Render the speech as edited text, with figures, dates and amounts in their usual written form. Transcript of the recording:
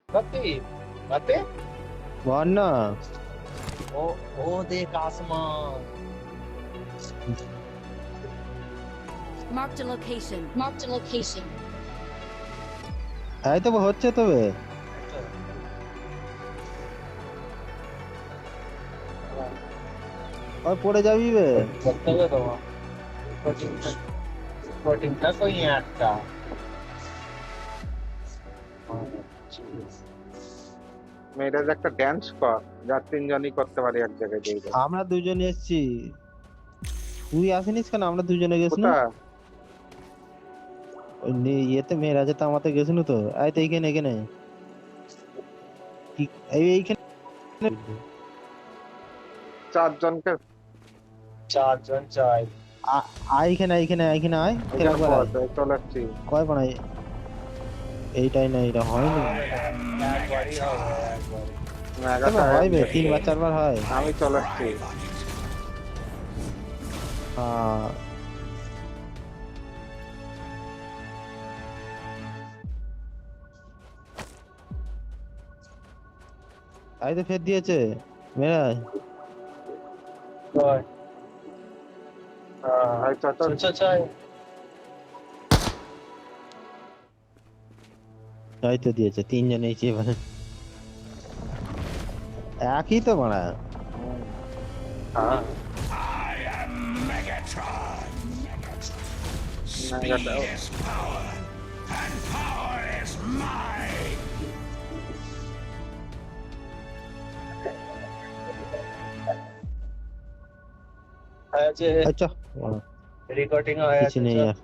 कति बातें वरना ओ देख आसमान Marked a location. Marked a location. এই তো হচ্ছে তবে আর পড়ে যাবি বে करते हुए तो प्रोटीन का कोई यहाँ का মেয়েরা যে একটা ড্যান্স কর যা তিনজনই করতে পারি এক জায়গায় দিয়ে দেয়। আমরা দুজনে এসেছি তুই আসিনিস কেন আমরা দুজনে গেছি না কোথা ইয়েতে মেয়েরা যেতে আমাদের গেছিল তো আয় তো এইখানে এখানে এইখানে চারজনকে चार जन चाय আয় এখানে এইখানে এইখানে আয় ফের একবার আয় চলে আসছি কয় বানাই এইটাই না এটা হয়নি एक बारी हो गया एक बारी তবে হয় বে 3 বার 4 বার হয় আমি চলে আসছি হ্যাঁ আই তো ফের দিয়েছে মেরা और हाँ ভাই চল अच्छा चाय তাই তো দিয়েছে তিনজন এই এবারে একই তো মারা হ্যাঁ आज আচ্ছা रिकॉर्डिंग आया কিছু নেই আর